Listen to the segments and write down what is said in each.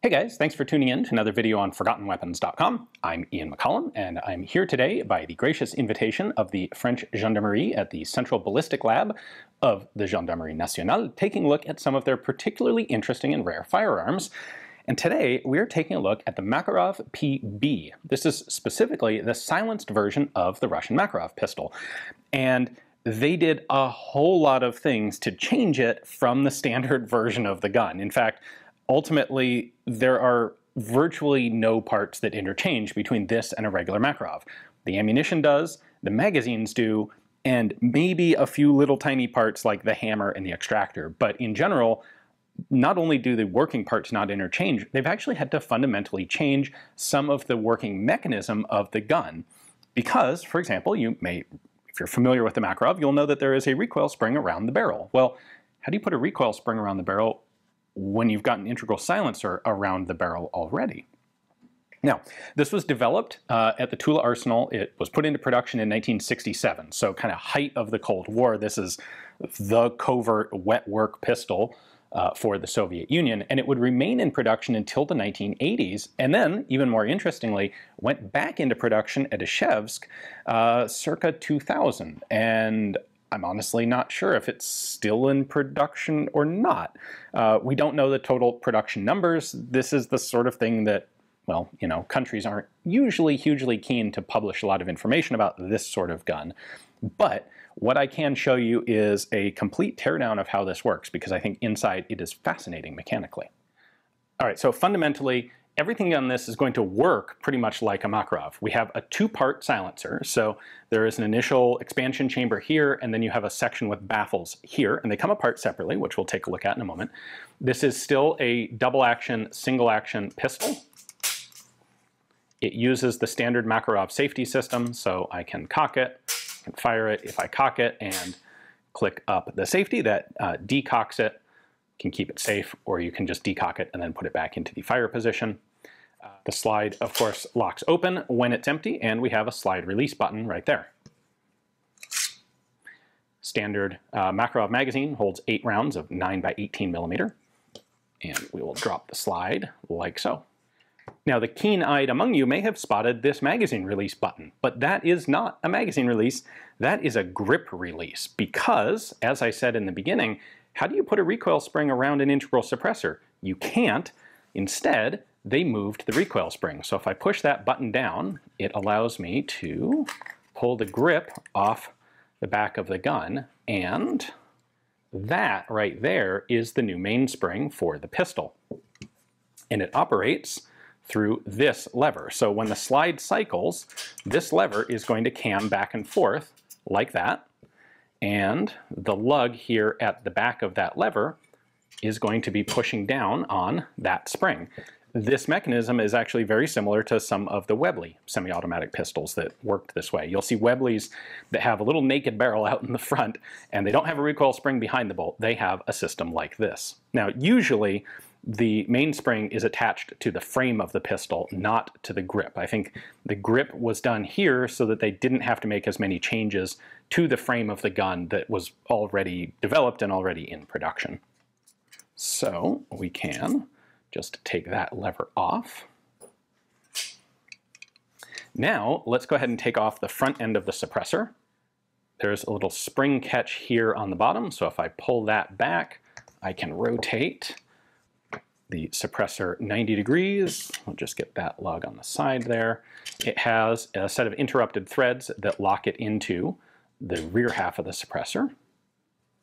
Hey guys, thanks for tuning in to another video on ForgottenWeapons.com. I'm Ian McCollum, and I'm here today by the gracious invitation of the French Gendarmerie at the Central Ballistic Lab of the Gendarmerie Nationale, taking a look at some of their particularly interesting and rare firearms. And today we're taking a look at the Makarov PB. This is specifically the silenced version of the Russian Makarov pistol. And they did a whole lot of things to change it from the standard version of the gun. In fact, ultimately, there are virtually no parts that interchange between this and a regular Makarov. The ammunition does, the magazines do, and maybe a few little tiny parts like the hammer and the extractor. But in general, not only do the working parts not interchange, they've actually had to fundamentally change some of the working mechanism of the gun. Because, for example, if you're familiar with the Makarov, you'll know that there is a recoil spring around the barrel. Well, how do you put a recoil spring around the barrel when you've got an integral silencer around the barrel already? Now, this was developed at the Tula arsenal. It was put into production in 1967, so kind of height of the Cold War. This is the covert wet work pistol for the Soviet Union, and it would remain in production until the 1980s, and then, even more interestingly, went back into production at Ishevsk circa 2000. And I'm honestly not sure if it's still in production or not. We don't know the total production numbers. This is the sort of thing that, well, you know, countries aren't usually hugely keen to publish a lot of information about this sort of gun. But what I can show you is a complete teardown of how this works, because I think inside it is fascinating mechanically. All right, so fundamentally, everything on this is going to work pretty much like a Makarov. We have a two-part silencer, so there is an initial expansion chamber here, and then you have a section with baffles here, and they come apart separately, which we'll take a look at in a moment. This is still a double-action, single-action pistol. It uses the standard Makarov safety system, so I can cock it, I can fire it. If I cock it and click up the safety, that decocks it, can keep it safe, or you can just decock it and then put it back into the fire position. The slide, of course, locks open when it's empty, and we have a slide release button right there. Standard Makarov magazine holds 8 rounds of 9x18 millimeter, and we will drop the slide like so. Now, the keen-eyed among you may have spotted this magazine release button, but that is not a magazine release, that is a grip release, because, as I said in the beginning, how do you put a recoil spring around an integral suppressor? You can't. Instead, they moved the recoil spring. So if I push that button down, it allows me to pull the grip off the back of the gun, and that right there is the new mainspring for the pistol. And it operates through this lever. So when the slide cycles, this lever is going to cam back and forth like that, and the lug here at the back of that lever is going to be pushing down on that spring. This mechanism is actually very similar to some of the Webley semi-automatic pistols that worked this way. You'll see Webleys that have a little naked barrel out in the front, and they don't have a recoil spring behind the bolt. They have a system like this. Now, usually the mainspring is attached to the frame of the pistol, not to the grip. I think the grip was done here so that they didn't have to make as many changes to the frame of the gun that was already developed and already in production. So we can just take that lever off. Now, let's go ahead and take off the front end of the suppressor. There's a little spring catch here on the bottom, so if I pull that back, I can rotate the suppressor 90 degrees. We'll just get that lug on the side there. It has a set of interrupted threads that lock it into the rear half of the suppressor.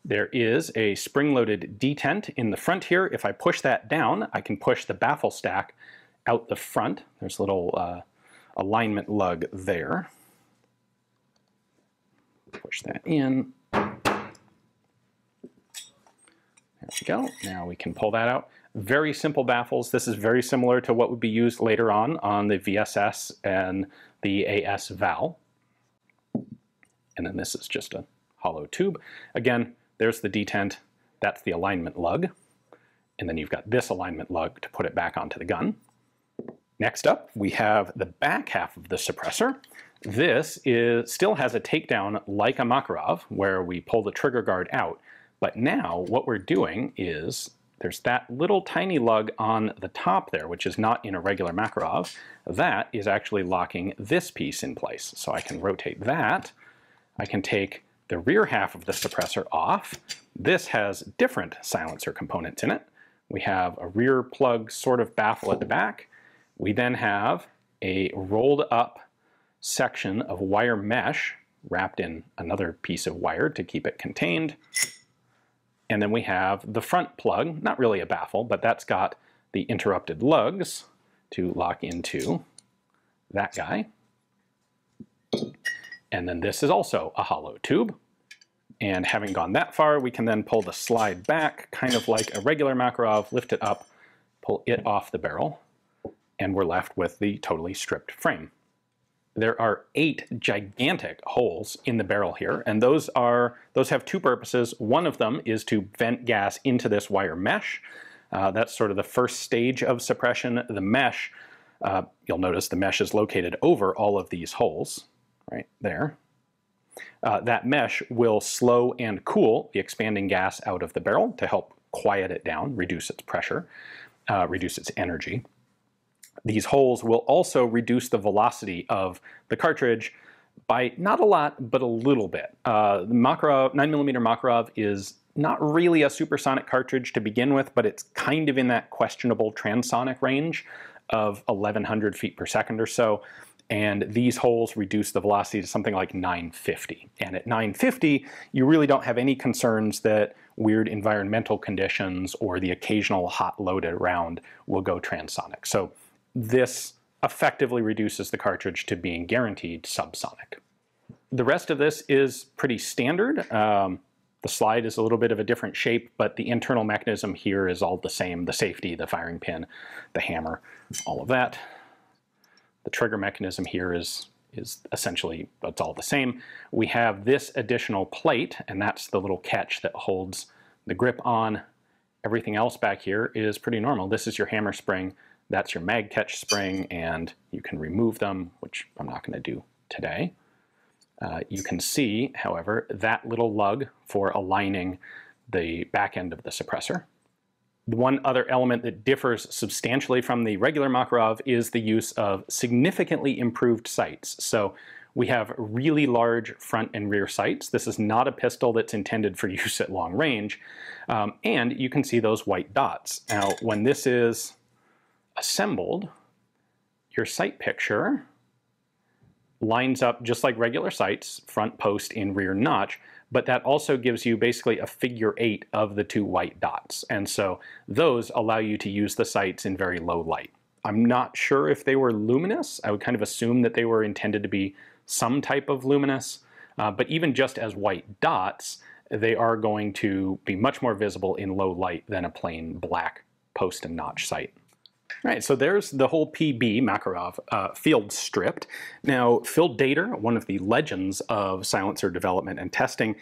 There is a spring-loaded detent in the front here. If I push that down, I can push the baffle stack out the front. There's a little alignment lug there. Push that in. There we go. Now we can pull that out. Very simple baffles. This is very similar to what would be used later on the VSS and the AS Val. And then this is just a hollow tube. Again, there's the detent, that's the alignment lug, and then you've got this alignment lug to put it back onto the gun. Next up, we have the back half of the suppressor. This still has a takedown like a Makarov, where we pull the trigger guard out, but now what we're doing is there's that little tiny lug on the top there, which is not in a regular Makarov. That is actually locking this piece in place. So I can rotate that. I can take the rear half of the suppressor off. This has different silencer components in it. We have a rear plug sort of baffle at the back. We then have a rolled up section of wire mesh wrapped in another piece of wire to keep it contained. And then we have the front plug, not really a baffle, but that's got the interrupted lugs to lock into that guy. And then this is also a hollow tube. And having gone that far, we can then pull the slide back, kind of like a regular Makarov, lift it up, pull it off the barrel, and we're left with the totally stripped frame. There are 8 gigantic holes in the barrel here, and those have 2 purposes. One of them is to vent gas into this wire mesh. That's sort of the first stage of suppression. The mesh, you'll notice the mesh is located over all of these holes, right there. That mesh will slow and cool the expanding gas out of the barrel to help quiet it down, reduce its pressure, reduce its energy. These holes will also reduce the velocity of the cartridge by not a lot, but a little bit. The Makarov, 9mm Makarov is not really a supersonic cartridge to begin with, but it's kind of in that questionable transonic range of 1100 feet per second or so. And these holes reduce the velocity to something like 950. And at 950, you really don't have any concerns that weird environmental conditions or the occasional hot loaded round will go transonic. So this effectively reduces the cartridge to being guaranteed subsonic. The rest of this is pretty standard. The slide is a little bit of a different shape, but the internal mechanism here is all the same. The safety, the firing pin, the hammer, all of that. The trigger mechanism here is essentially, it's all the same. We have this additional plate, and that's the little catch that holds the grip on. Everything else back here is pretty normal. This is your hammer spring, that's your mag catch spring, and you can remove them, which I'm not going to do today. You can see, however, that little lug for aligning the back end of the suppressor. One other element that differs substantially from the regular Makarov is the use of significantly improved sights. So we have really large front and rear sights. This is not a pistol that's intended for use at long range. And you can see those white dots. Now, when this is assembled, your sight picture lines up just like regular sights, front post in rear notch, but that also gives you basically a figure 8 of the 2 white dots. And so those allow you to use the sights in very low light. I'm not sure if they were luminous. I would kind of assume that they were intended to be some type of luminous, but even just as white dots, they are going to be much more visible in low light than a plain black post and notch sight. All right, so there's the whole PB Makarov field stripped. Now, Phil Dater, one of the legends of silencer development and testing,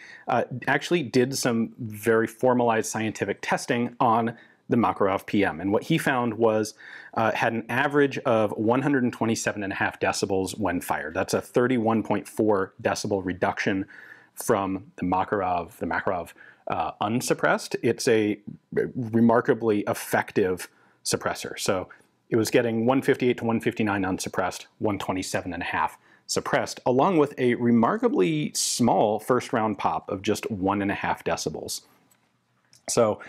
actually did some very formalized scientific testing on the Makarov PM. And what he found was had an average of 127.5 decibels when fired. That's a 31.4 decibel reduction from the Makarov unsuppressed. It's a remarkably effective suppressor. So it was getting 158 to 159 unsuppressed, 127.5 suppressed, along with a remarkably small first round pop of just 1.5 decibels. So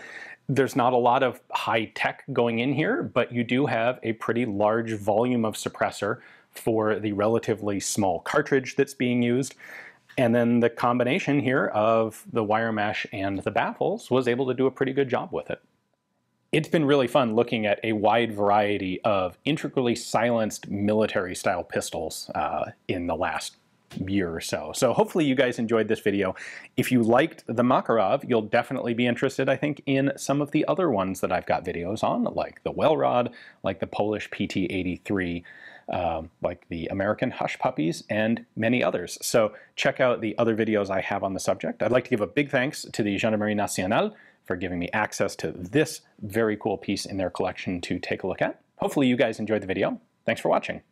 there's not a lot of high tech going in here, but you do have a pretty large volume of suppressor for the relatively small cartridge that's being used. And then the combination here of the wire mesh and the baffles was able to do a pretty good job with it. It's been really fun looking at a wide variety of integrally silenced military-style pistols in the last year or so. So hopefully you guys enjoyed this video. If you liked the Makarov, you'll definitely be interested, I think, in some of the other ones that I've got videos on, like the Welrod, like the Polish PT-83, like the American Hush Puppies, and many others. So check out the other videos I have on the subject. I'd like to give a big thanks to the Gendarmerie Nationale for giving me access to this very cool piece in their collection to take a look at. Hopefully you guys enjoyed the video. Thanks for watching.